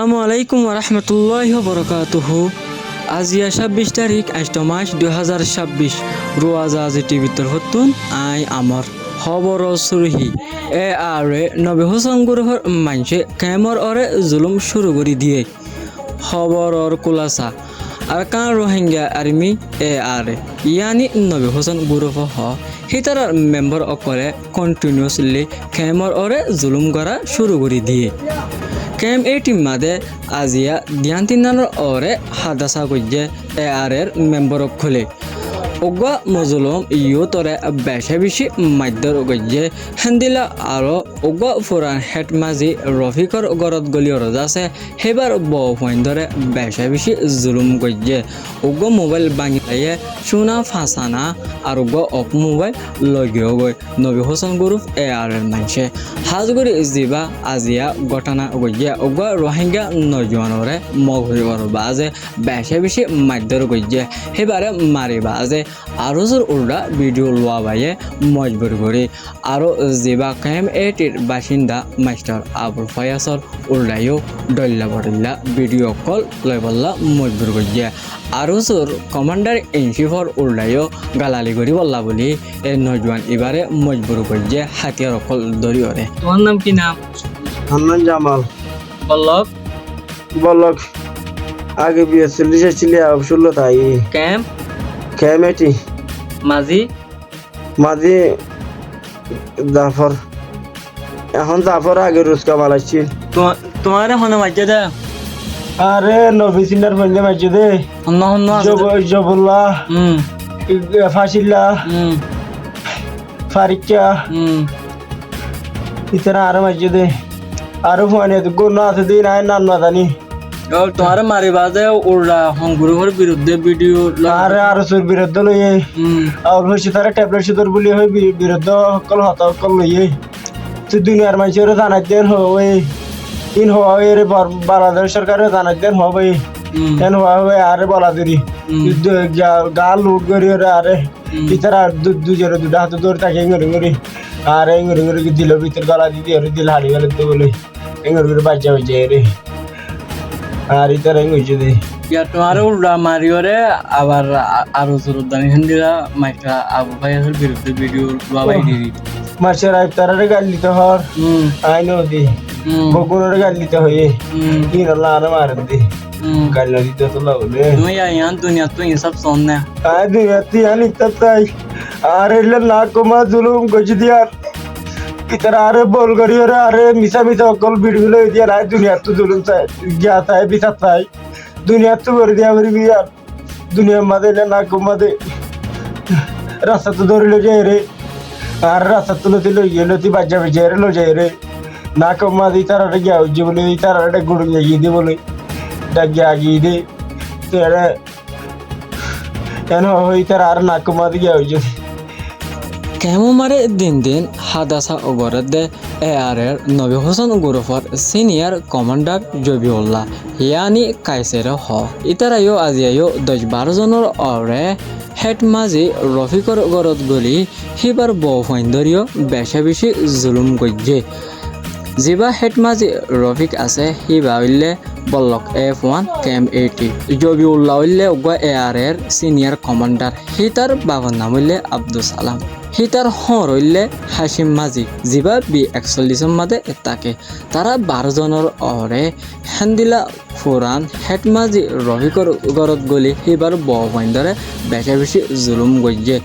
আসসালামু আলাইকুম ওরহমতুল্লাহি ওয়াবারাকাতুহু। আজিয়া 26 তারিখ 8 মাস 2026 রোজ আজি টিভিতর হতুন আই আমার খবর সুরহি এ আরে নবী হোসেন গুরুহর মানছে কেমর অরে জুলুম শুরু করে দিয়ে খবরর কুলাসা আর কান রোহিঙ্গা আর্মি এ আরে ইয়ানি নবী হোসেন গুরুহ হিতার মেম্বার অকলে কন্টিনিউসলি কেমর অরে জুলুম করা শুরু করে দিয়ে কেম এই টিম মাদে আজিয়া দিয়ান্তিনানোর ওরে হাদাসা গজ্জে এ আর এর মেম্বার খোলে ওগা মজলুম ইউ তরে বেশে বেশি মাধ্যর গজ্জে হেন্দিলা আরো ওগা ফুরান হেড মাজি রফিকর গরত গলি রজাছে হেবার বইন ধরে বেশে বেশি জুলুম গজ্জে ওগা মোবাইল বাঙিয়ে চুনা ফাঁসানা আর ওগা অপ মোবাইল লগিও গই নবী হোসেন গ্রুপ এ আর এর মানছে হাজগুড়ি জিবা আজিয়া ঘটনা গজ্জে ওগা রোহিঙ্গা নজওয়ানরে মগরিবর বাজে বেশে বেশি মাধ্যর গজ্জে হেবারে মারি বাজে আরো জোর উল্টা ভিডিও লোয়া বাইয়ে মজবুর করে আরো জিবা কেম এটির বাসিন্দা মাস্টার আবুল ফয়াসর উল্টাইও ডল্লা বডল্লা ভিডিও কল লই বললা মজবুর গজ্জে আরো জোর কমান্ডার ইন চিফর উল্টাইও গালালি করি বললা বলি এ নজওয়ান এবারে মজবুর গজ্জে হাতিয়ার কল দরিয়রে। তোমার নাম কি নাম? হান্নান জামাল। বল্লক বল্লক আগে বিয়ে চল্লিশে ছিল 16 তাই ক্যাম্প কেমেটি মাঝি মাঝি জাফর এখন জাফর আগে রুস্কা মালাচ্ছি তোমার হন মাঝে দে আরে নবী সিনার বন্ধে মাঝে দে হন হন জবুল্লাহ ফাশিল্লাহ ফারিকা ইতারা আরো মাঝে দে আরো ফোনে গুণ আছে দিন আয় নাম না জানি তোমার মারি বাজে উল্লা হংগুরুর বিরুদ্ধে ভিডিও আরে আরো সুর বিরুদ্ধে লইয়ে আর হইছে তারা ট্যাবলেট সুদর বলি হই বিরুদ্ধে সকল হত সকল লইয়ে তো দুনিয়ার মানুষের জানাই দেন হই ইন হওয়া রে বাংলাদেশ সরকারের জানাই দেন হবে এন হওয়া হবে আরে বলা দিরি গাল লুট করি আরে ইতারা দুজনে দুটা হাতে ধরে থাকে এঙ্গরি আরে এঙ্গরি দিল ভিতর গলা দিদি আর দিল হাড়ি গেলে তো বলে এঙ্গরি বাচ্চা বাচ্চা রে আর ইতার হইছে দে ইয়া তোমার উল্টা মারিওরে আবার আরো জোরদানি হিন্দিরা মাইকা আবু ভাইয়ের বিরুদ্ধে ভিডিও বাবাই দিদি মার্শাল আর্ট তারারে গাল দিতে হর আই নো দি বগুনরে গাল দিতে হয়ে কি আল্লাহ আর মার দে গাল দিতে তো লাগলে তুমি ইয়ান দুনিয়া তো ইনসাফ সন্না আই দুনিয়া তিয়ানি তাই আর এলে না কমা জুলুম গজি দিয়ার इतर आरे बोल करी और आरे मिसा मिसा कल वीडियो ले दिया राय दुनिया तो जुलूम से गया था बिता था दुनिया तो कर दिया मेरी भी यार दुनिया मदे ले ना को मदे रास्ता तो दौड़ ले जाए रे आर रास्ता तो लो ये लो ती बाजा बजे रे लो जाए रे ना को मदे इतर आरे गया जो बोले इतर आरे गुड़ ये दे बोले डग गया ये दे तेरे यानो इतर आरे ना को मदे गया जो কেমো মারে দিন দিন হাদাসা ওগরে দে এ আর এর নবী হোসেন গ্রুপর সিনিয়র কমান্ডার জবিউল্লাহ ইয়ানি কাইসের হ ইতারাইও আজিয়াইও 10-12 জনের অরে হেড মাঝি রফিকর গরত গলি হিবার বফাইন্দরিও বেশা বেশি জুলুম গজ্জে জিবা হেড মাঝি রফিক আছে হিবা হইলে বল্লক F1 ক্যাম্প 80 জবিউল্লাহ হইলে ওগা এ আর এর সিনিয়র কমান্ডার হিতার বাবার নাম হইলে আব্দুল সালাম হিতার হইলে হাসিম মাঝি জিবা B41 মাদে তাকে তারা 12 জনের অরে হেন্দিলা ফুরান হেড মাঝি রফিকর গরত গলি হিবার বইন্দরে বেশি বেশি জুলুম গজ্জে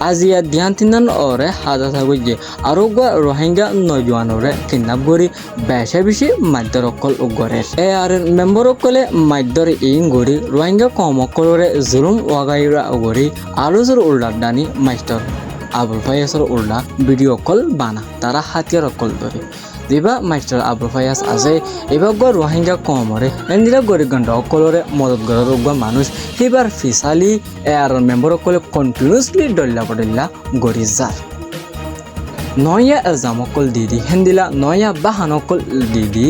আজিয়া দিয়ান্তিনান অরে হাদাসা গজ্জে আর রোহিঙ্গা নজওয়ানরে কিডন্যাপ করি বেশি বেশি মাধ্যর অকল উগরে এ আর মেম্বার অকলে মাধ্যর ইং গড়ি রোহিঙ্গা কম অকলরে জুলুম ওয়াগাইরা গড়ি আরো জোর উল্লার দানি মাস্টার আবুল ফায়াসর উল্লা ভিডিও কল বানা তারা হাতিয়ার কল ধরে যেবা মাস্টার আবুল ফায়াস আছে এবার রোহিঙ্গা কমরে এন্দিরা গরিব গন্ডা অকলরে মদত করার মানুষ এবার ফিসালি আর মেম্বার অকলে কন্টিনিউসলি ডল্লা পডল্লা গড়ি যার নয়া এজামকল দিদি হেন্দিলা নয়া বাহানকল দিদি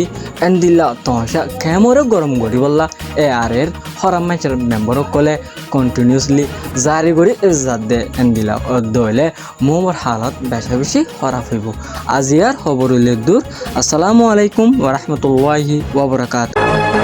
এন্দিলা তহসা কেমরে গরম গড়ি বললা এ আর এর হরাম মাইচার মেম্বার কলে কন্টিনিউসলি জারি করি ইজ্জাত দে এন্দিলা দইলে মোর হালত বেশি বেশি খারাপ হইব আজিয়ার খবর দূর। আসসালামু আলাইকুম ওয়া রাহমাতুল্লাহি ওয়া বারাকাতুহু।